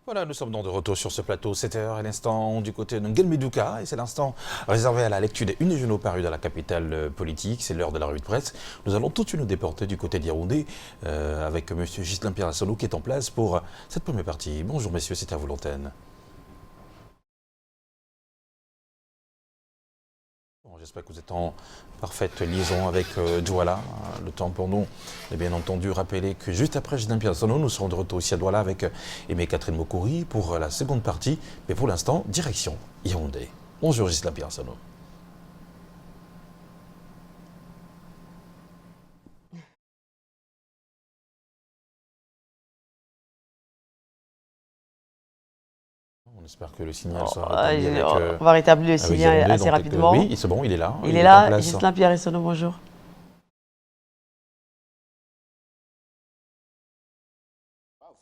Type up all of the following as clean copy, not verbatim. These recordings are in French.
Voilà, nous sommes donc de retour sur ce plateau, 7h à l'instant du côté de Nguelmedouka, et c'est l'instant réservé à la lecture des une des journaux parus dans la capitale politique, c'est l'heure de la revue de presse. Nous allons tout de suite nous déporter du côté d'Yaoundé avec M. Ghislain Pierre-Assono qui est en place pour cette première partie. Bonjour messieurs, c'est à vous l'antenne. J'espère que vous êtes en parfaite liaison avec Douala. Le temps pour nous est bien entendu rappeler que juste après Ghislain Pierre-Assono, nous serons de retour ici à Douala avec Aimé Catherine Mokouri pour la seconde partie. Mais pour l'instant, direction Yaoundé. Bonjour Ghislain Pierre-Assono. On espère que le signal sera rétabli avec, on va rétablir le signal Yaoundé, assez rapidement. Oui, c'est bon, il est là. Il est là, Ghislain Pierre-Assono, bonjour.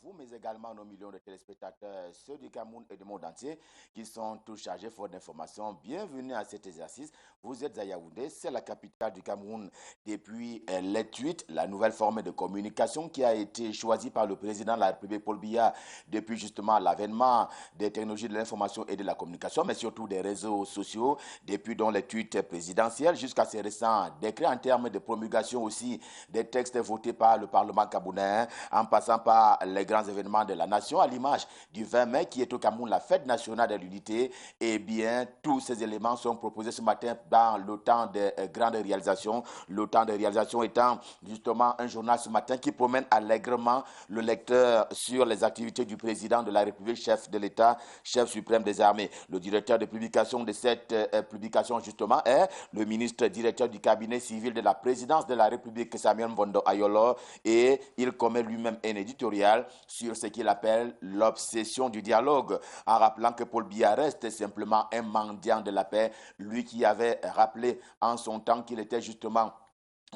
Vous, mais également nos millions de téléspectateurs, ceux du Cameroun et du monde entier, qui sont tous chargés fort d'informations. Bienvenue à cet exercice. Vous êtes à Yaoundé, c'est la capitale du Cameroun. Depuis les tweets, la nouvelle forme de communication qui a été choisie par le président de la République, Paul Biya, depuis justement l'avènement des technologies de l'information et de la communication, mais surtout des réseaux sociaux, depuis donc les tweets présidentiels jusqu'à ces récents décrets en termes de promulgation aussi des textes votés par le Parlement camerounais, en passant par les grands événements de la nation, à l'image du 20 mai qui est au Cameroun la fête nationale de l'unité. Eh bien, tous ces éléments sont proposés ce matin dans le temps des grandes réalisations. Le temps de réalisation étant justement un journal ce matin qui promène allègrement le lecteur sur les activités du président de la République, chef de l'État, chef suprême des armées. Le directeur de publication de cette publication justement est le ministre directeur du cabinet civil de la présidence de la République, Samuel Mvondo Ayolo, et il commet lui-même un éditorial sur ce qu'il appelle l'obsession du dialogue, en rappelant que Paul Biya reste simplement un mendiant de la paix, lui qui avait rappelé en son temps qu'il était justement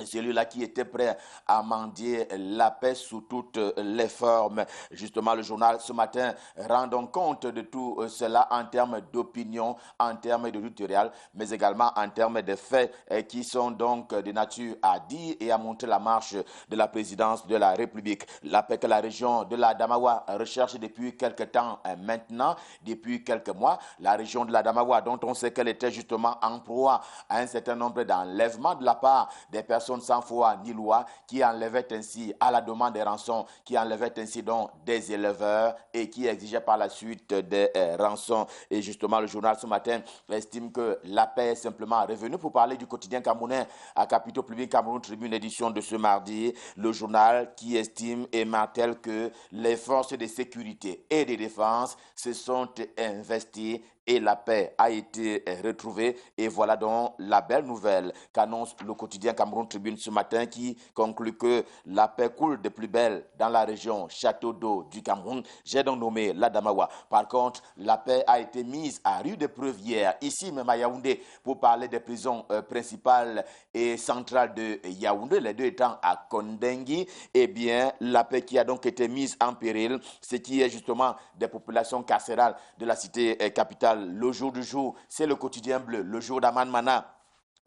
celui-là qui était prêt à mendier la paix sous toutes les formes. Justement, le journal ce matin rend donc compte de tout cela en termes d'opinion, en termes d'éditorial, mais également en termes de faits qui sont donc de nature à dire et à montrer la marche de la présidence de la République. La paix que la région de la Damawa recherche depuis quelques temps maintenant, depuis quelques mois. La région de la Damawa, dont on sait qu'elle était justement en proie à un certain nombre d'enlèvements de la part des personnes sans foi ni loi, qui enlevaient ainsi à la demande des rançons, qui enlevaient ainsi donc des éleveurs et qui exigeaient par la suite des rançons. Et justement, le journal ce matin estime que la paix est simplement revenue. Pour parler du quotidien camerounais à Capitaux Public Cameroun Tribune édition de ce mardi, le journal qui estime et martèle que les forces de sécurité et de défense se sont investies et la paix a été retrouvée. Et voilà donc la belle nouvelle qu'annonce le quotidien Cameroun Tribune ce matin, qui conclut que la paix coule de plus belle dans la région Château d'eau du Cameroun. J'ai donc nommé la Damawa. Par contre, la paix a été mise à rude épreuve hier, ici même à Yaoundé, pour parler des prisons principales et centrales de Yaoundé, les deux étant à Kondengui. Eh bien, la paix qui a donc été mise en péril, ce qui est justement des populations carcérales de la cité capitale. Le jour du jour, c'est le quotidien bleu, le jour d'Aman Mana.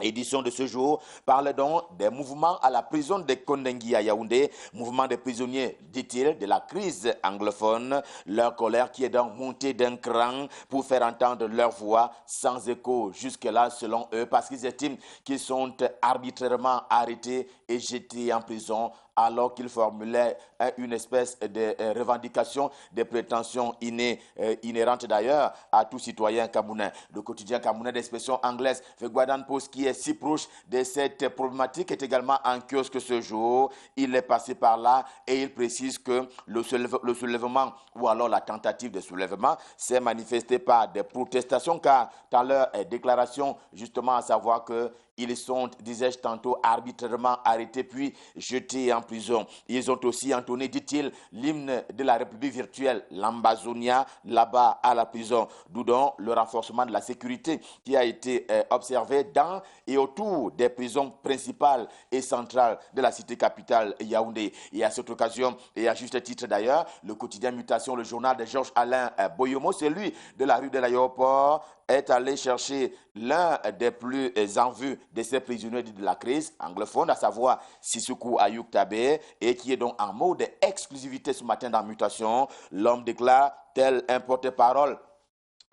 Édition de ce jour parle donc des mouvements à la prison de Kondengui à Yaoundé, mouvement des prisonniers, dit-il, de la crise anglophone, leur colère qui est donc montée d'un cran pour faire entendre leur voix sans écho jusque-là selon eux, parce qu'ils estiment qu'ils sont arbitrairement arrêtés et jetés en prison alors qu'ils formulaient une espèce de revendication, de prétentions inhérentes d'ailleurs à tout citoyen camerounais. Le quotidien camerounais d'expression anglaise, The Guardian Post, qui est si proche de cette problématique, est également en kiosque ce jour. Il est passé par là et il précise que le soulèvement ou alors la tentative de soulèvement s'est manifesté par des protestations, car dans leur déclaration, justement, à savoir que ils sont, disais-je tantôt, arbitrairement arrêtés puis jetés en prison. Ils ont aussi entonné, dit-il, l'hymne de la République virtuelle, l'Ambazonia, là-bas à la prison. D'où donc le renforcement de la sécurité qui a été observé dans et autour des prisons principales et centrales de la cité capitale Yaoundé. Et à cette occasion, et à juste titre d'ailleurs, le quotidien Mutation, le journal de Georges Alain Boyomo, celui de la rue de l'aéroport, est allé chercher l'un des plus en vue de ces prisonniers de la crise anglophone, à savoir Sissoko Ayuk Tabé, et qui est donc en mode exclusivité ce matin dans Mutation. L'homme déclare, tel un porte-parole,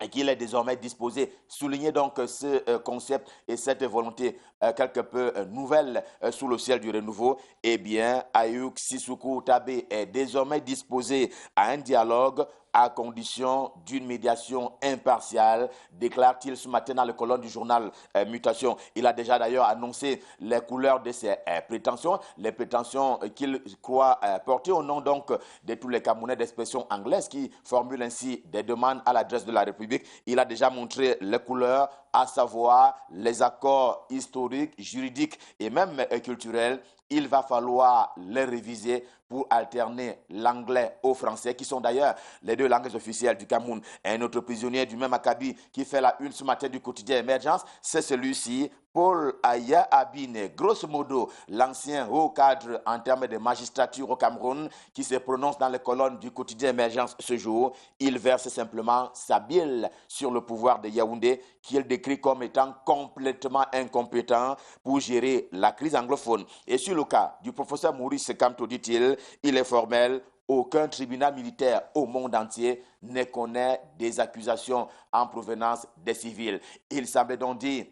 et qu'il est désormais disposé. Souligner donc ce concept et cette volonté quelque peu nouvelle sous le ciel du renouveau. Eh bien, Ayuk Sissoko Tabé est désormais disposé à un dialogue à condition d'une médiation impartiale, déclare-t-il ce matin dans le colonne du journal Mutation. Il a déjà d'ailleurs annoncé les couleurs de ses prétentions, les prétentions qu'il croit porter au nom donc de tous les Camerounais d'expression anglaise qui formulent ainsi des demandes à l'adresse de la République. Il a déjà montré les couleurs, à savoir les accords historiques, juridiques et même culturels. Il va falloir les réviser pour alterner l'anglais au français, qui sont d'ailleurs les deux langues officielles du Cameroun. Un autre prisonnier du même acabit qui fait la une ce matin du quotidien Émergence, c'est celui-ci, Paul Aya Abine, grosso modo l'ancien haut cadre en termes de magistrature au Cameroun, qui se prononce dans les colonnes du quotidien Émergence ce jour. Il verse simplement sa bile sur le pouvoir de Yaoundé, qu'il décrit comme étant complètement incompétent pour gérer la crise anglophone. Et sur le cas du professeur Maurice Kamto, dit-il, il est formel. Aucun tribunal militaire au monde entier ne connaît des accusations en provenance des civils. Il semblait donc dire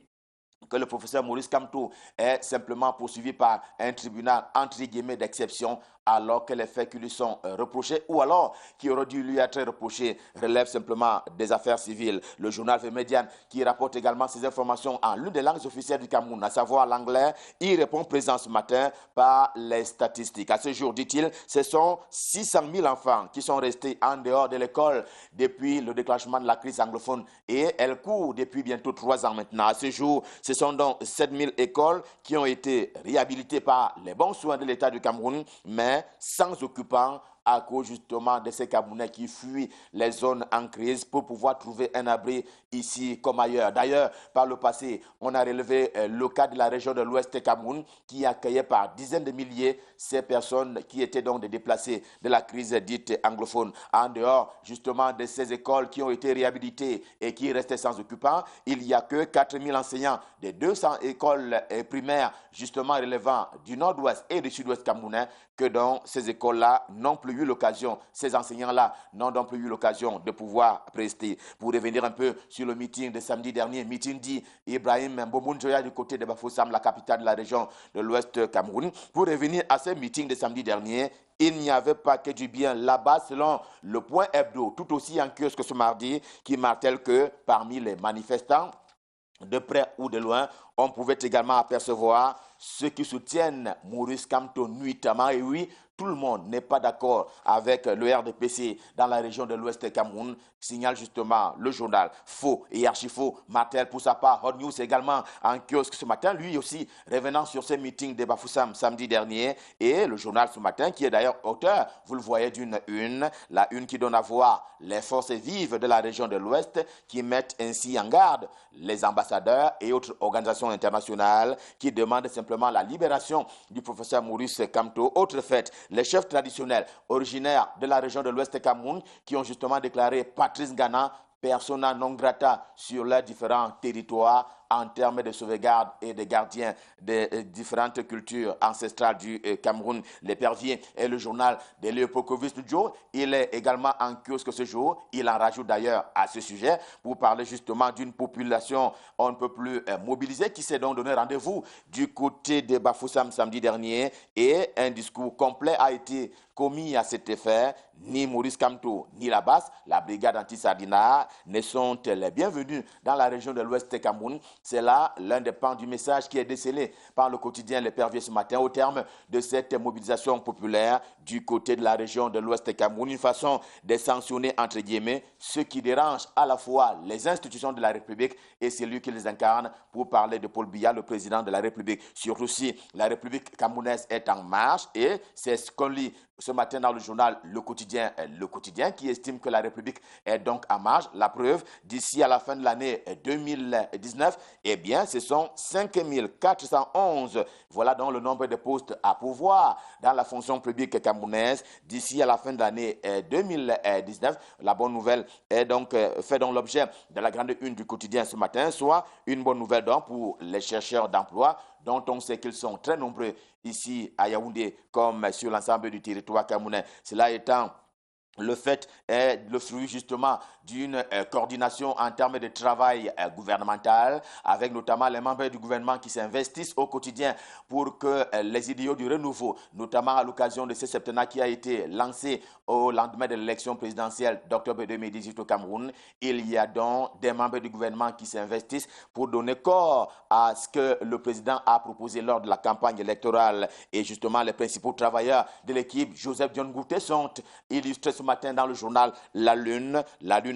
que le professeur Maurice Kamto est simplement poursuivi par un tribunal entre guillemets d'exception, alors que les faits qui lui sont reprochés ou alors qui auraient dû lui être reprochés relèvent simplement des affaires civiles. Le journal The Median, qui rapporte également ces informations en l'une des langues officielles du Cameroun, à savoir l'anglais, y répond présent ce matin par les statistiques. À ce jour, dit-il, ce sont 600 000 enfants qui sont restés en dehors de l'école depuis le déclenchement de la crise anglophone, et elle court depuis bientôt 3 ans maintenant. À ce jour, ce sont donc 7 000 écoles qui ont été réhabilitées par les bons soins de l'État du Cameroun, mais sans occupants, à cause justement de ces Camerounais qui fuient les zones en crise pour pouvoir trouver un abri ici comme ailleurs. D'ailleurs, par le passé, on a relevé le cas de la région de l'Ouest Cameroun qui accueillait par dizaines de milliers ces personnes qui étaient donc des déplacés de la crise dite anglophone. En dehors justement de ces écoles qui ont été réhabilitées et qui restaient sans occupants, il n'y a que 4 000 enseignants de 200 écoles primaires justement relevant du nord-ouest et du sud-ouest camerounais que dans ces écoles-là n'ont plus eu l'occasion, ces enseignants-là n'ont donc plus eu l'occasion de pouvoir prester. Pour revenir un peu sur le meeting de samedi dernier, meeting dit Ibrahim Mboumoundjoya du côté de Bafoussam, la capitale de la région de l'Ouest Cameroun. Pour revenir à ce meeting de samedi dernier, il n'y avait pas que du bien là-bas, selon le point hebdo, tout aussi en kiosque ce mardi, qui martèle que parmi les manifestants, de près ou de loin, on pouvait également apercevoir ceux qui soutiennent Maurice Kamto nuitamment. Et oui, tout le monde n'est pas d'accord avec le RDPC dans la région de l'Ouest Cameroun, signale justement le journal. Faux et archi-faux. Martel, pour sa part, Hot News également en kiosque ce matin, lui aussi revenant sur ce meeting de Bafoussam samedi dernier. Et le journal ce matin, qui est d'ailleurs auteur, vous le voyez, d'une une, la une qui donne à voir les forces vives de la région de l'Ouest, qui mettent ainsi en garde les ambassadeurs et autres organisations internationales qui demandent simplement la libération du professeur Maurice Kamto. Autre fait, les chefs traditionnels originaires de la région de l'Ouest Cameroun qui ont justement déclaré Patrice Ghana persona non grata sur leurs différents territoires en termes de sauvegarde et de gardiens des différentes cultures ancestrales du Cameroun. L'épervier est le journal de Léopold Kovis-Tudjo. Il est également en kiosque ce jour. Il en rajoute d'ailleurs à ce sujet pour parler justement d'une population on ne peut plus mobilisée qui s'est donc donné rendez-vous du côté de Bafoussam samedi dernier, et un discours complet a été commis à cet effet. Ni Maurice Kamto ni la BAS, la brigade anti-Sardina, ne sont les bienvenus dans la région de l'Ouest Cameroun. C'est là l'un des pans du message qui est décelé par le quotidien L'Épervier ce matin au terme de cette mobilisation populaire du côté de la région de l'Ouest Cameroun. Une façon de sanctionner, entre guillemets, ce qui dérange à la fois les institutions de la République et celui qui les incarne, pour parler de Paul Biya, le président de la République. Surtout si la République camerounaise est en marche, et c'est ce qu'on lit ce matin dans le journal Le Quotidien, qui estime que la République est donc en marge. La preuve, d'ici à la fin de l'année 2019, eh bien, ce sont 5411. Voilà donc le nombre de postes à pourvoir dans la fonction publique camerounaise d'ici à la fin de l'année 2019. La bonne nouvelle est donc, fait donc l'objet de la grande une du quotidien ce matin, soit une bonne nouvelle donc pour les chercheurs d'emploi, dont on sait qu'ils sont très nombreux ici à Yaoundé comme sur l'ensemble du territoire camerounais. Cela étant, le fait est le fruit justement d'une coordination en termes de travail gouvernemental, avec notamment les membres du gouvernement qui s'investissent au quotidien pour que les idéaux du renouveau, notamment à l'occasion de ce septennat qui a été lancé au lendemain de l'élection présidentielle d'octobre 2018 au Cameroun, il y a donc des membres du gouvernement qui s'investissent pour donner corps à ce que le président a proposé lors de la campagne électorale. Et justement, les principaux travailleurs de l'équipe, Joseph Dion Gouté, sont illustrés ce matin dans le journal La Lune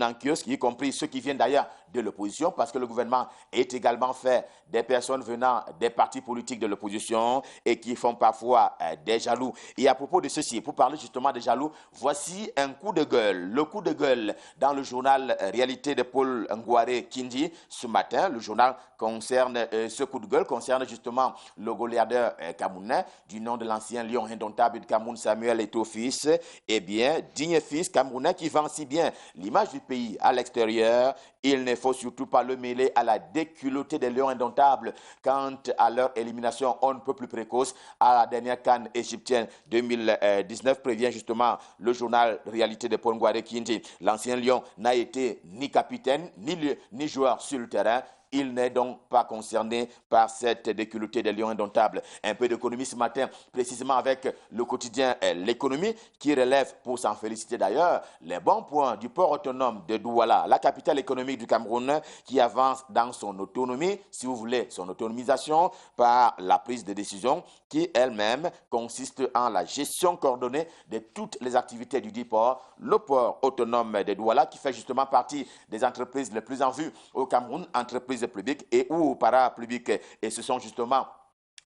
en kiosque, y compris ceux qui viennent d'ailleurs de l'opposition, parce que le gouvernement est également fait des personnes venant des partis politiques de l'opposition et qui font parfois des jaloux. Et à propos de ceci, pour parler justement des jaloux, voici un coup de gueule. Le coup de gueule dans le journal Réalité de Paul Ngouaré Kindi ce matin. Le journal concerne, ce coup de gueule concerne justement le goléadeur camerounais du nom de l'ancien lion indomptable du Cameroun, Samuel Eto'o-Fils. Eh bien, digne fils camerounais qui vend si bien l'image du pays à l'extérieur. Il ne faut surtout pas le mêler à la déculottée des lions indomptables quant à leur élimination on ne peut plus précoce à la dernière CAN égyptienne 2019, prévient justement le journal Réalité de Paul Ngouaré Kindi. L'ancien lion n'a été ni capitaine ni joueur sur le terrain. Il n'est donc pas concerné par cette déculottée des lions indomptables. Un peu d'économie ce matin, précisément avec le quotidien L'économie, qui relève, pour s'en féliciter d'ailleurs, les bons points du port autonome de Douala, la capitale économique du Cameroun, qui avance dans son autonomie, si vous voulez, son autonomisation, par la prise de décision, qui elle-même consiste en la gestion coordonnée de toutes les activités du dit port, le port autonome de Douala, qui fait justement partie des entreprises les plus en vue au Cameroun, entreprises publiques et ou parapubliques. Et ce sont justement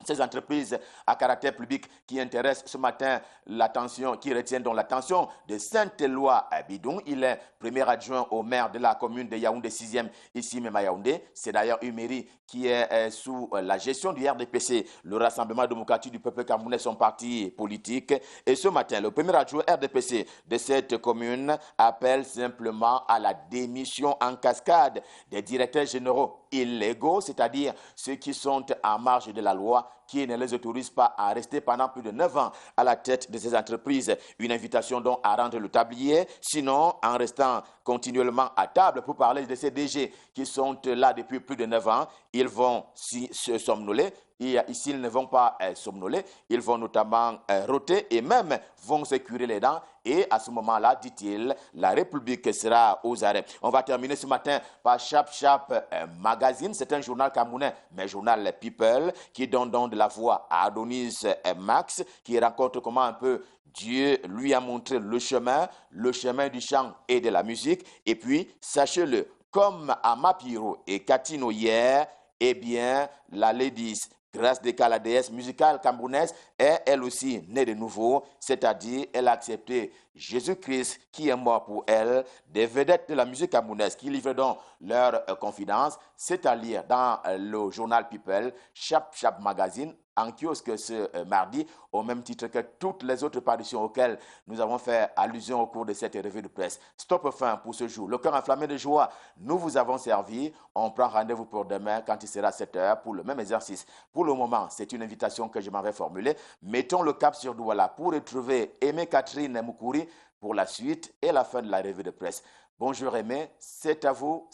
ces entreprises à caractère public qui intéressent ce matin l'attention, qui retiennent donc l'attention de Saint-Éloi Bidon. Il est premier adjoint au maire de la commune de Yaoundé 6e, ici même à Yaoundé. C'est d'ailleurs une mairie qui est sous la gestion du RDPC, le Rassemblement démocratique du peuple camerounais, son parti politique. Et ce matin, le premier adjoint RDPC de cette commune appelle simplement à la démission en cascade des directeurs généraux illégaux, c'est-à-dire ceux qui sont en marge de la loi, qui ne les autorise pas à rester pendant plus de 9 ans à la tête de ces entreprises. Une invitation donc à rendre le tablier, sinon en restant continuellement à table pour parler de ces DG qui sont là depuis plus de 9 ans, ils vont se somnoler. Et s'ils ne vont pas somnoler, ils vont notamment rôter et même vont se curer les dents. Et à ce moment-là, dit-il, la République sera aux arrêts. On va terminer ce matin par Chap Magazine. C'est un journal camerounais, mais journal People, qui donne donc de la voix à Adonis Max, qui raconte comment un peu Dieu lui a montré le chemin du chant et de la musique. Et puis, sachez-le, comme à Mapiro et Katino hier, eh bien, la Ladies Grâce de la déesse musicale camerounaise est elle aussi née de nouveau, c'est-à-dire elle a accepté Jésus-Christ qui est mort pour elle. Des vedettes de la musique camerounaise qui livrent donc leur confidence, c'est à lire dans le journal People, Chap Magazine, en kiosque ce mardi, au même titre que toutes les autres parutions auxquelles nous avons fait allusion au cours de cette revue de presse. Stop fin pour ce jour. Le cœur enflammé de joie, nous vous avons servi. On prend rendez-vous pour demain quand il sera 7 heures pour le même exercice. Pour le moment, c'est une invitation que je m'avais formulée. Mettons le cap sur Douala pour retrouver Aimé Catherine Moukouri pour la suite et la fin de la revue de presse. Bonjour Aimé, c'est à vous,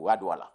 à Douala.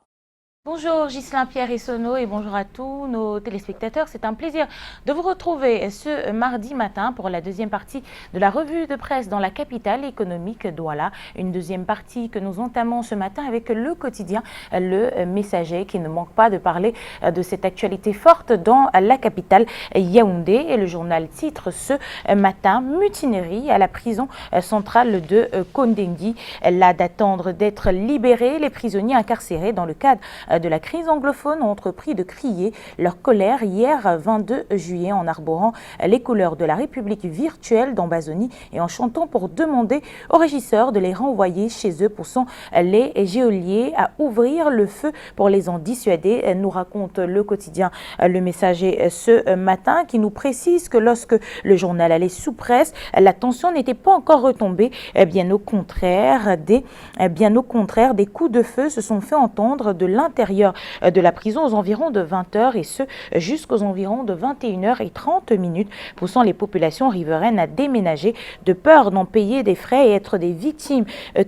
Bonjour Ghislain Pierre Essonneau et bonjour à tous nos téléspectateurs. C'est un plaisir de vous retrouver ce mardi matin pour la deuxième partie de la revue de presse dans la capitale économique Douala. Une deuxième partie que nous entamons ce matin avec le quotidien Le Messager qui ne manque pas de parler de cette actualité forte dans la capitale Yaoundé. Et le journal titre ce matin mutinerie à la prison centrale de Kondengui. Là d'attendre d'être libérés les prisonniers incarcérés dans le cadre de la crise anglophone ont entrepris de crier leur colère hier 22 juillet en arborant les couleurs de la République virtuelle d'Ambazonie et en chantant pour demander aux régisseurs de les renvoyer chez eux. Poussant les geôliers à ouvrir le feu pour les en dissuader, nous raconte le quotidien Le Messager ce matin, qui nous précise que lorsque le journal allait sous presse, la tension n'était pas encore retombée. Bien au contraire, des coups de feu se sont fait entendre de l'intérieur de la prison aux environs de 20h et ce jusqu'aux environs de 21h30, poussant les populations riveraines à déménager de peur d'en payer des frais et être des victimes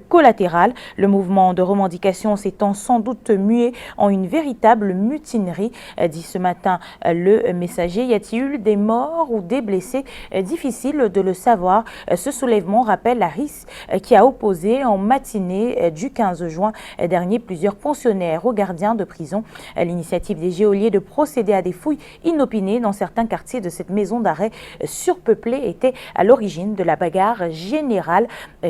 collatérales. Le mouvement de revendication s'étant sans doute mué en une véritable mutinerie, dit ce matin Le Messager. Y a-t-il eu des morts ou des blessés? Difficile de le savoir. Ce soulèvement rappelle la RIS qui a opposé en matinée du 15 juin dernier plusieurs pensionnaires aux gardiens de prison. L'initiative des geôliers de procéder à des fouilles inopinées dans certains quartiers de cette maison d'arrêt surpeuplée était à l'origine de la bagarre générale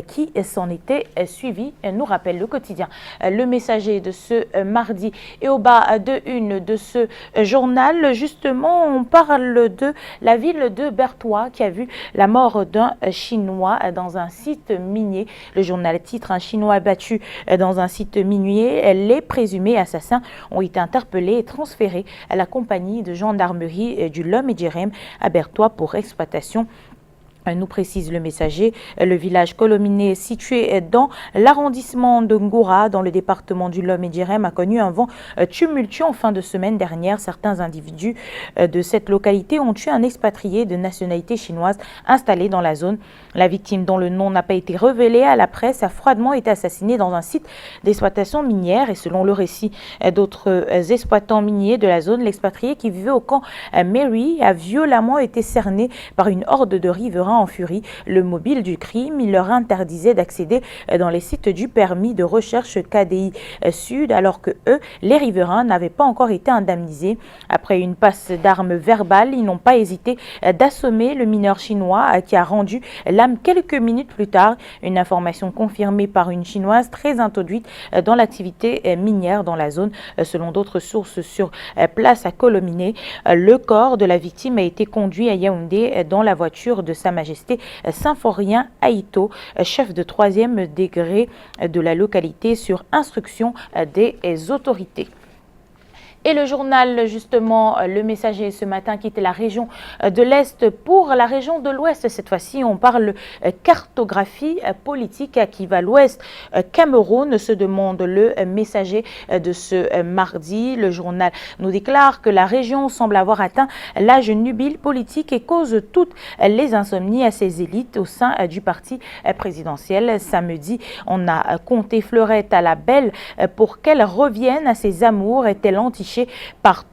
qui s'en était suivie, nous rappelle le quotidien Le Messager de ce mardi. Et au bas de une de ce journal, justement, on parle de la ville de Bertoua qui a vu la mort d'un Chinois dans un site minier. Le journal titre: un Chinois battu dans un site minier. Les présumés assassins ont été interpellés et transférés à la compagnie de gendarmerie du Lom et Djerem à Bertoua pour exploitation. Nous précise Le Messager, le village Colominé situé dans l'arrondissement de Ngoura, dans le département du Lom et Djerem, a connu un vent tumultueux en fin de semaine dernière. Certains individus de cette localité ont tué un expatrié de nationalité chinoise installé dans la zone. La victime, dont le nom n'a pas été révélé à la presse, a froidement été assassinée dans un site d'exploitation minière. Et selon le récit d'autres exploitants miniers de la zone, l'expatrié qui vivait au camp Mary a violemment été cerné par une horde de riverains en furie. Le mobile du crime, il leur interdisait d'accéder dans les sites du permis de recherche KDI Sud, alors que eux, les riverains, n'avaient pas encore été indemnisés. Après une passe d'armes verbales, ils n'ont pas hésité d'assommer le mineur chinois qui a rendu l'âme quelques minutes plus tard. Une information confirmée par une chinoise très introduite dans l'activité minière dans la zone. Selon d'autres sources sur place à Colominé, le corps de la victime a été conduit à Yaoundé dans la voiture de Sa Majesté Symphorien Aïto, chef de 3e degré de la localité, sur instruction des autorités. Et le journal, justement, Le Messager ce matin quitte la région de l'Est pour la région de l'Ouest. Cette fois-ci, on parle cartographie politique. À qui va l'Ouest? Cameroun, se demande Le Messager de ce mardi. Le journal nous déclare que la région semble avoir atteint l'âge nubile politique et cause toutes les insomnies à ses élites au sein du parti présidentiel. Samedi, on a compté Fleurette à la belle pour qu'elle revienne à ses amours. Est-elle entichée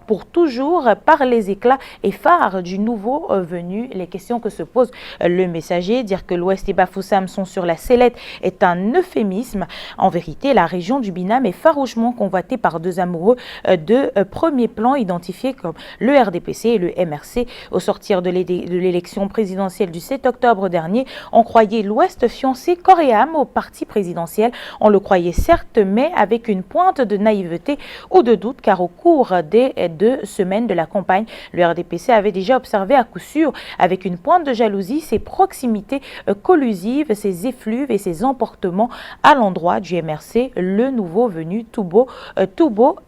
pour toujours par les éclats et phares du nouveau venu? Les questions que se pose Le Messager. Dire que l'Ouest et Bafoussam sont sur la sellette est un euphémisme. En vérité, la région du Binam est farouchement convoitée par deux amoureux de premier plan identifiés comme le RDPC et le MRC. Au sortir de l'élection présidentielle du 7 octobre dernier, on croyait l'Ouest fiancé corps et âme au parti présidentiel. On le croyait certes, mais avec une pointe de naïveté ou de doute, car au cours des 2 semaines de la campagne, le RDPC avait déjà observé à coup sûr, avec une pointe de jalousie, ses proximités collusives, ses effluves et ses emportements à l'endroit du MRC, le nouveau venu tout beau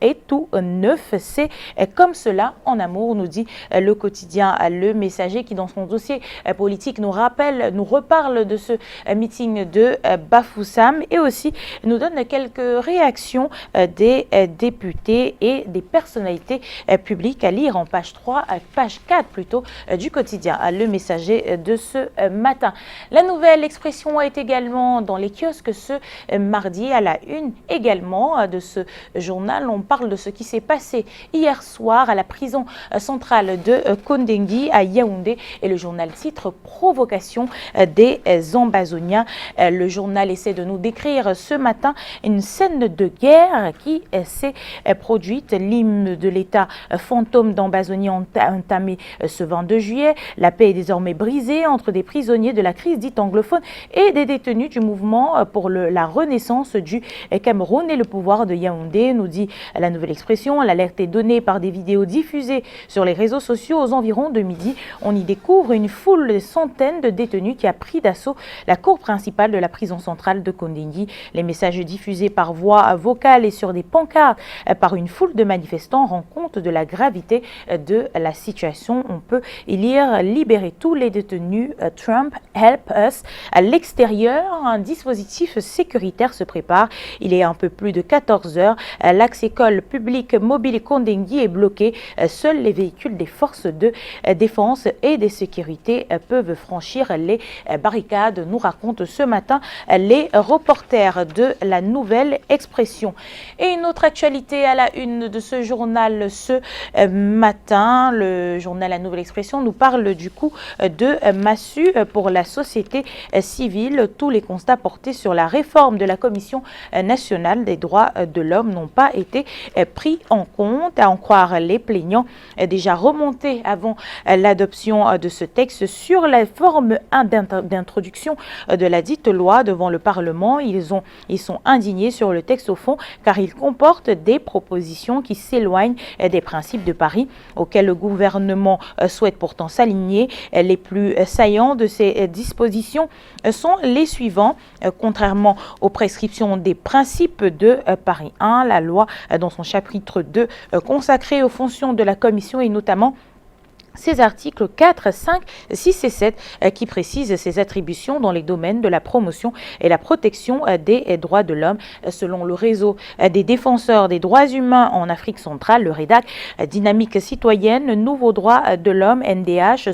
et tout neuf. C'est comme cela en amour, nous dit le quotidien Le Messager, qui dans son dossier politique nous reparle de ce meeting de Bafoussam et aussi nous donne quelques réactions des députés et des personnalités publiques à lire en page 4 plutôt du quotidien Le Messager de ce matin. La nouvelle expression est également dans les kiosques ce mardi à la une également de ce journal. On parle de ce qui s'est passé hier soir à la prison centrale de Kondengui à Yaoundé et le journal titre Provocation des Ambazoniens. Le journal essaie de nous décrire ce matin une scène de guerre qui s'est produite. L'hymne de l'État fantôme d'Ambazonie entamé ce 22 juillet. La paix est désormais brisée entre des prisonniers de la crise dite anglophone et des détenus du mouvement pour la renaissance du Cameroun et le pouvoir de Yaoundé, nous dit la Nouvelle Expression. L'alerte est donnée par des vidéos diffusées sur les réseaux sociaux aux environs de midi. On y découvre une foule de centaines de détenus qui a pris d'assaut la cour principale de la prison centrale de Kondengui. Les messages diffusés par voie vocale et sur des pancartes par une foule de manifestants rendent compte de la gravité de la situation. On peut y lire « Libérer tous les détenus, Trump, help us ». À l'extérieur, un dispositif sécuritaire se prépare. Il est un peu plus de 14 heures. L'axe école publique mobile Kondengui est bloqué. Seuls les véhicules des forces de défense et de sécurité peuvent franchir les barricades, nous racontent ce matin les reporters de la Nouvelle Expression. Et une autre actualité à la une de ce journal ce matin, le journal La Nouvelle Expression nous parle du coup de massue pour la société civile. Tous les constats portés sur la réforme de la Commission nationale des droits de l'homme n'ont pas été pris en compte, à en croire les plaignants déjà remontés avant l'adoption de ce texte sur la forme d'introduction de la dite loi devant le Parlement. Ils sont indignés sur le texte au fond car il comporte des propositions qui s'éloignent des principes de Paris auxquels le gouvernement souhaite pourtant s'aligner. Les plus saillants de ces dispositions sont les suivants. Contrairement aux prescriptions des principes de Paris 1, la loi dans son chapitre 2 consacré aux fonctions de la Commission et notamment ces articles 4, 5, 6 et 7 qui précisent ses attributions dans les domaines de la promotion et la protection des droits de l'homme. Selon le réseau des défenseurs des droits humains en Afrique centrale, le REDAC, Dynamique citoyenne, Nouveaux droits de l'homme, NDH,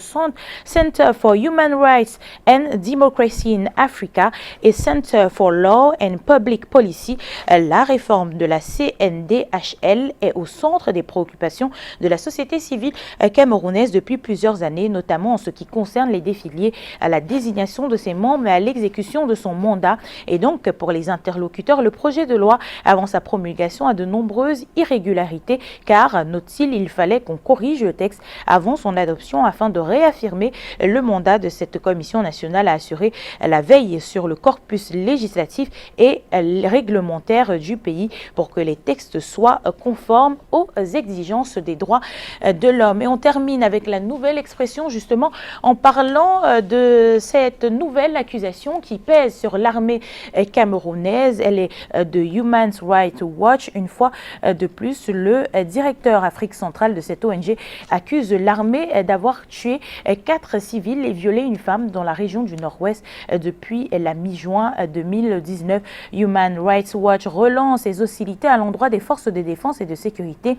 Center for Human Rights and Democracy in Africa et Center for Law and Public Policy, la réforme de la CNDHL est au centre des préoccupations de la société civile camerounaise depuis plusieurs années, notamment en ce qui concerne les défis liés à la désignation de ses membres et à l'exécution de son mandat. Et donc, pour les interlocuteurs, le projet de loi avant sa promulgation a de nombreuses irrégularités, car, note-t-il, il fallait qu'on corrige le texte avant son adoption afin de réaffirmer le mandat de cette commission nationale à assurer la veille sur le corpus législatif et réglementaire du pays pour que les textes soient conformes aux exigences des droits de l'homme. Et on termine avec la Nouvelle Expression, justement, en parlant de cette nouvelle accusation qui pèse sur l'armée camerounaise. Elle est de Human Rights Watch. Une fois de plus, le directeur Afrique centrale de cette ONG accuse l'armée d'avoir tué 4 civils et violé une femme dans la région du Nord-Ouest depuis la mi-juin 2019. Human Rights Watch relance ses hostilités à l'endroit des forces de défense et de sécurité.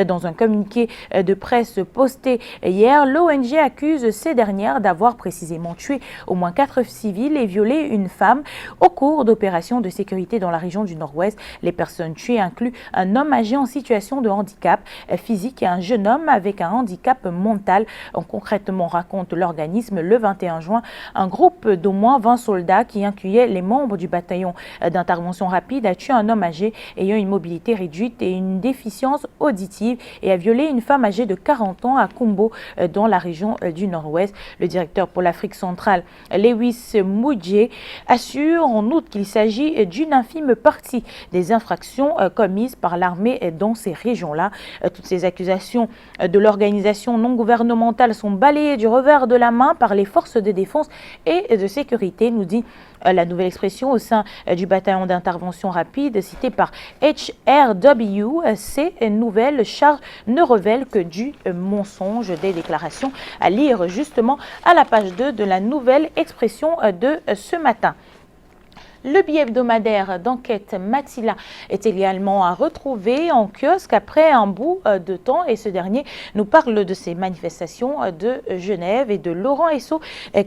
Dans un communiqué de presse posté hier, l'ONG accuse ces dernières d'avoir précisément tué au moins 4 civils et violé une femme au cours d'opérations de sécurité dans la région du Nord-Ouest. Les personnes tuées incluent un homme âgé en situation de handicap physique et un jeune homme avec un handicap mental. Concrètement, raconte l'organisme, le 21 juin, un groupe d'au moins 20 soldats qui incluait les membres du bataillon d'intervention rapide a tué un homme âgé ayant une mobilité réduite et une déficience auditive et a violé une femme âgée de 40 ans à Kumbo dans la région du Nord-Ouest. Le directeur pour l'Afrique centrale, Lewis Mudje, assure en outre qu'il s'agit d'une infime partie des infractions commises par l'armée dans ces régions-là. Toutes ces accusations de l'organisation non gouvernementale sont balayées du revers de la main par les forces de défense et de sécurité, nous dit la Nouvelle Expression au sein du bataillon d'intervention rapide cité par HRW. Ces nouvelles charges ne révèlent que du mensonge. Des déclarations à lire justement à la page 2 de la Nouvelle Expression de ce matin. Le billet hebdomadaire d'enquête Matila est également à retrouver en kiosque après un bout de temps et ce dernier nous parle de ces manifestations de Genève et de Laurent Esso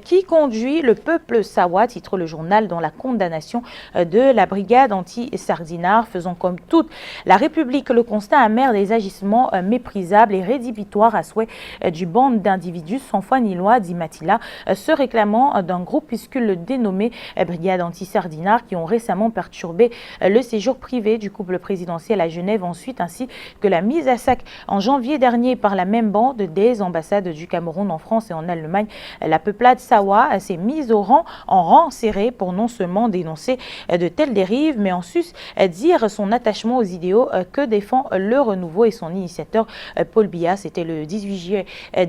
qui conduit le peuple sawa, titre le journal, dans la condamnation de la brigade anti-Sardinard, faisant comme toute la République le constat amer des agissements méprisables et rédhibitoires à souhait du bande d'individus sans foi ni loi, dit Matila, se réclamant d'un groupuscule dénommé brigade anti-Sardinard dinars qui ont récemment perturbé le séjour privé du couple présidentiel à Genève ensuite, ainsi que la mise à sac en janvier dernier par la même bande des ambassades du Cameroun en France et en Allemagne. La peuplade Sawa s'est mise en rang serré pour non seulement dénoncer de telles dérives, mais en sus dire son attachement aux idéaux que défend le renouveau et son initiateur Paul Biya. C'était le 18 juillet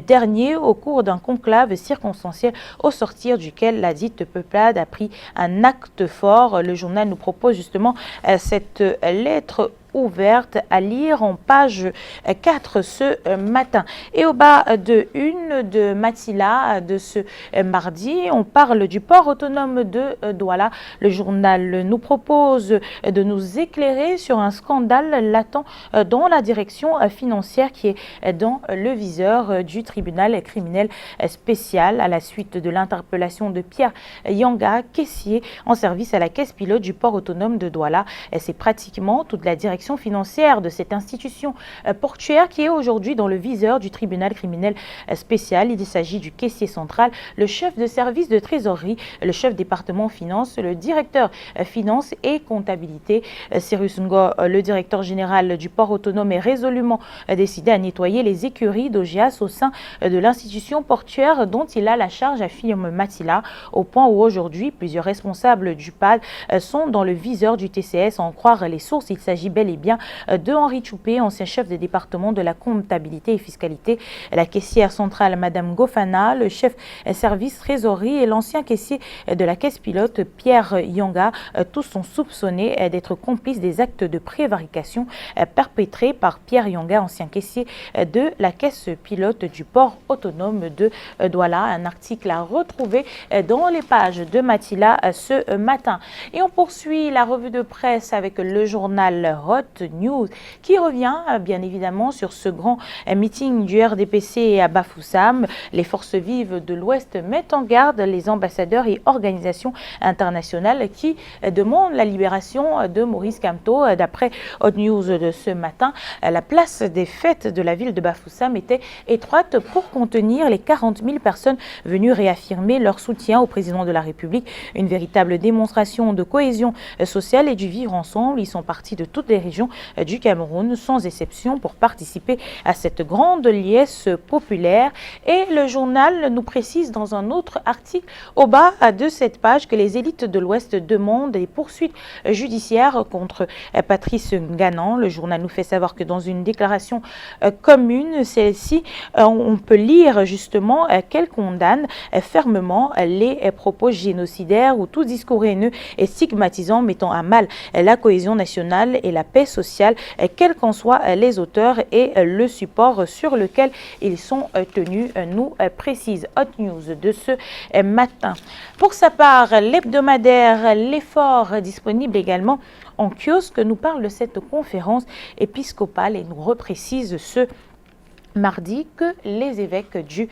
dernier au cours d'un conclave circonstanciel au sortir duquel la dite peuplade a pris un acte fort. Le journal nous propose justement cette lettre ouverte à lire en page 4 ce matin. Et au bas de une de Matila de ce mardi, on parle du port autonome de Douala. Le journal nous propose de nous éclairer sur un scandale latent dans la direction financière qui est dans le viseur du tribunal criminel spécial à la suite de l'interpellation de Pierre Yanga, caissier en service à la caisse pilote du port autonome de Douala. C'est pratiquement toute la direction financière de cette institution portuaire qui est aujourd'hui dans le viseur du tribunal criminel spécial. Il s'agit du caissier central, le chef de service de trésorerie, le chef département finance, le directeur finance et comptabilité. Cyrus Ngo, le directeur général du port autonome, est résolument décidé à nettoyer les écuries d'Ogias au sein de l'institution portuaire dont il a la charge, affirme Matila, au point où aujourd'hui plusieurs responsables du PAD sont dans le viseur du TCS. À en croire les sources, il s'agit bel et bien de Henri Choupé, ancien chef de département de la comptabilité et fiscalité, la caissière centrale Madame Gofana, le chef service trésorerie et l'ancien caissier de la caisse pilote Pierre Yanga. Tous sont soupçonnés d'être complices des actes de prévarication perpétrés par Pierre Yanga, ancien caissier de la caisse pilote du port autonome de Douala. Un article à retrouver dans les pages de Matila ce matin. Et on poursuit la revue de presse avec le journal Hot News qui revient bien évidemment sur ce grand meeting du RDPC à Bafoussam. Les forces vives de l'Ouest mettent en garde les ambassadeurs et organisations internationales qui demandent la libération de Maurice Kamto. D'après Hot News de ce matin, la place des fêtes de la ville de Bafoussam était étroite pour contenir les 40 000 personnes venues réaffirmer leur soutien au président de la République. Une véritable démonstration de cohésion sociale et du vivre ensemble. Ils sont partis de toutes les régions du Cameroun, sans exception, pour participer à cette grande liesse populaire. Et le journal nous précise dans un autre article au bas de cette page que les élites de l'Ouest demandent des poursuites judiciaires contre Patrice Nganan. Le journal nous fait savoir que dans une déclaration commune, celle-ci, on peut lire justement qu'elle condamne fermement les propos génocidaires ou tout discours haineux et stigmatisant mettant à mal la cohésion nationale et la paix sociale, quels qu'en soient les auteurs et le support sur lequel ils sont tenus, nous précise Hot News de ce matin. Pour sa part, l'hebdomadaire L'Effort, disponible également en kiosque, nous parle de cette conférence épiscopale et nous reprécise ce mardi que les évêques du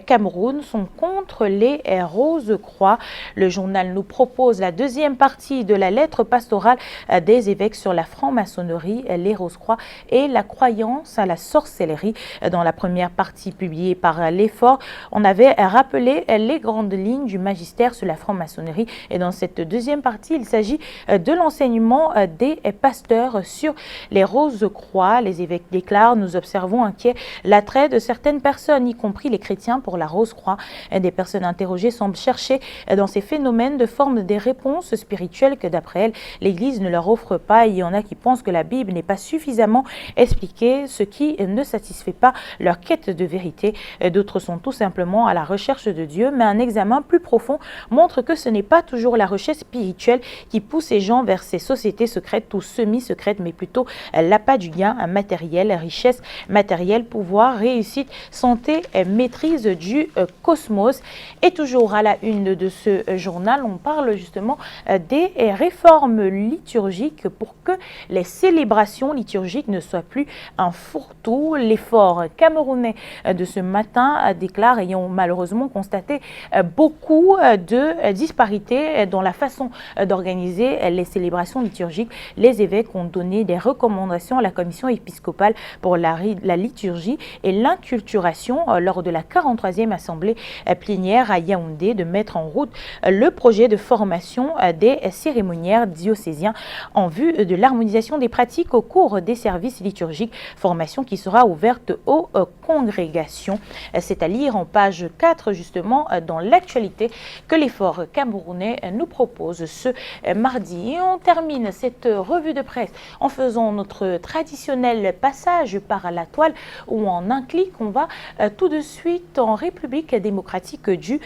Cameroun sont contre les Rose-Croix. Le journal nous propose la deuxième partie de la lettre pastorale des évêques sur la franc-maçonnerie, les Rose-Croix et la croyance à la sorcellerie. Dans la première partie publiée par l'Effort, on avait rappelé les grandes lignes du magistère sur la franc-maçonnerie et dans cette deuxième partie, il s'agit de l'enseignement des pasteurs sur les Rose-Croix. Les évêques déclarent: nous observons inquiets l'attrait de certaines personnes, y compris les chrétiens, pour la Rose-Croix. Des personnes interrogées semblent chercher dans ces phénomènes de forme des réponses spirituelles que, d'après elles, l'Église ne leur offre pas. Il y en a qui pensent que la Bible n'est pas suffisamment expliquée, ce qui ne satisfait pas leur quête de vérité. D'autres sont tout simplement à la recherche de Dieu, mais un examen plus profond montre que ce n'est pas toujours la recherche spirituelle qui pousse les gens vers ces sociétés secrètes ou semi-secrètes, mais plutôt l'appât du gain matériel, richesse matérielle, pouvoir, réussite, santé, maîtrise du cosmos. Et toujours à la une de ce journal, on parle justement des réformes liturgiques pour que les célébrations liturgiques ne soient plus un fourre-tout. L'Effort camerounais de ce matin déclare, ayant malheureusement constaté beaucoup de disparités dans la façon d'organiser les célébrations liturgiques, les évêques ont donné des recommandations à la commission épiscopale pour la liturgie et l'inculturation lors de la 43e assemblée plénière à Yaoundé de mettre en route le projet de formation des cérémoniaires diocésains en vue de l'harmonisation des pratiques au cours des services liturgiques, formation qui sera ouverte aux congrégations. C'est à lire en page 4 justement dans l'actualité que l'effort camerounais nous propose ce mardi. Et on termine cette revue de presse en faisant notre traditionnel passage par la toile où en un clic on va tout de suite en République démocratique du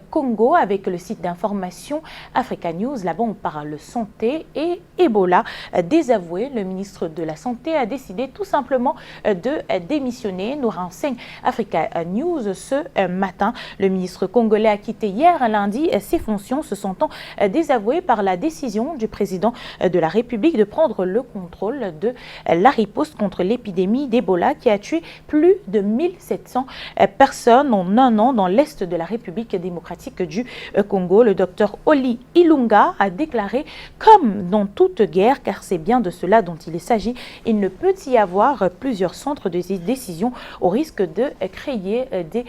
Congo avec le site d'information Africa News. Là-bas on parle santé et Ebola. Désavoué, le ministre de la Santé a décidé tout simplement de démissionner. Nous renseigne Africa News ce matin. Le ministre congolais a quitté hier lundi ses fonctions, se sentant désavoué par la décision du président de la République de prendre le contrôle de la riposte contre l'épidémie d'Ebola qui a tué plus de 1700 personnes en un an dans l'est de la République démocratique du Congo. Le docteur Oli Ilunga a déclaré, comme dans toute guerre, car c'est bien de cela dont il s'agit, il ne peut y avoir plusieurs centres de décision au risque de créer des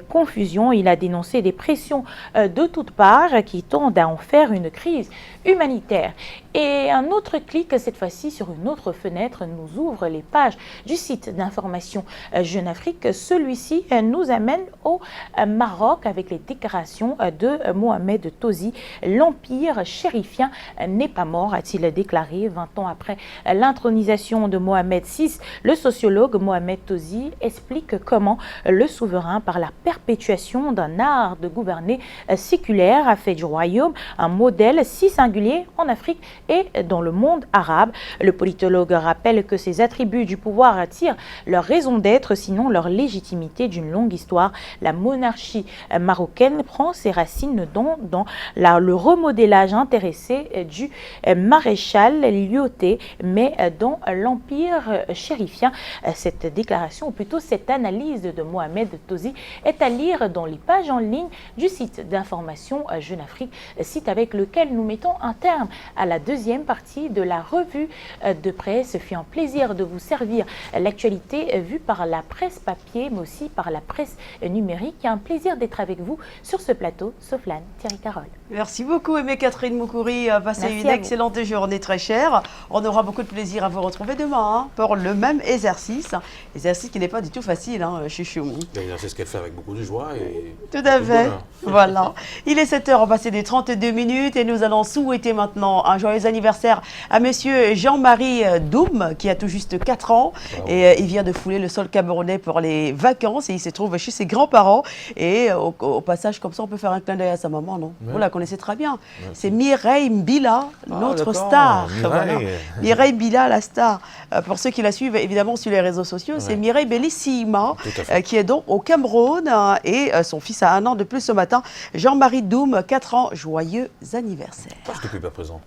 confusions. Il a dénoncé des pressions de toutes parts qui tendent à en faire une crise humanitaire. Et un autre clic, cette fois-ci sur une autre fenêtre, nous ouvre les pages du site d'information Jeune Afrique. Celui-ci nous amène au Maroc avec les déclarations de Mohamed Tozi. L'empire chérifien n'est pas mort, a-t-il déclaré 20 ans après l'intronisation de Mohamed VI. Le sociologue Mohamed Tozi explique comment le souverain, par la perpétuation d'un art de gouverner séculaire, a fait du royaume un modèle si singulier en Afrique et dans le monde arabe. Le politologue rappelle que ces attributs du pouvoir tirent leur raison d'être, sinon leur légitimité d'une longue histoire. La monarchie marocaine prend ses racines dans le remodélage intéressé du maréchal Lyoté, mais dans l'empire chérifien. Cette déclaration, ou plutôt cette analyse de Mohamed Tozi, est à lire dans les pages en ligne du site d'information Jeune Afrique, site avec lequel nous mettons un terme à la deuxième partie de la revue de presse. Ce fut un plaisir de vous servir l'actualité vue par la presse papier, mais aussi par la presse numérique. Un plaisir d'être avec vous sur ce plateau. Soflane, Thierry Carole. Merci beaucoup, Aimée Catherine Moukouri. Passez une excellente journée très chère. On aura beaucoup de plaisir à vous retrouver demain pour le même exercice. Exercice qui n'est pas du tout facile, Chouchou. C'est ce qu'elle fait avec beaucoup de joie. Et tout à fait. Voilà. Il est 7h, passé des 32 minutes et nous allons souhaiter maintenant un joyeux anniversaire à monsieur Jean-Marie Doum qui a tout juste 4 ans. Wow. Et il vient de fouler le sol camerounais pour les vacances et il se trouve chez ses grands-parents. Et au passage, comme ça, on peut faire un clin d'œil à sa maman, non? Ouais. Vous la connaissez très bien. Ouais. C'est Mireille Mbila, notre star. Mireille. Voilà. Mireille Mbila, la star. Pour ceux qui la suivent, évidemment, sur les réseaux sociaux, ouais. C'est Mireille Bellissima qui est donc au Cameroun et son fils a 1 an de plus ce matin. Jean-Marie Doum, 4 ans, joyeux anniversaire. Je t'occupe à présent.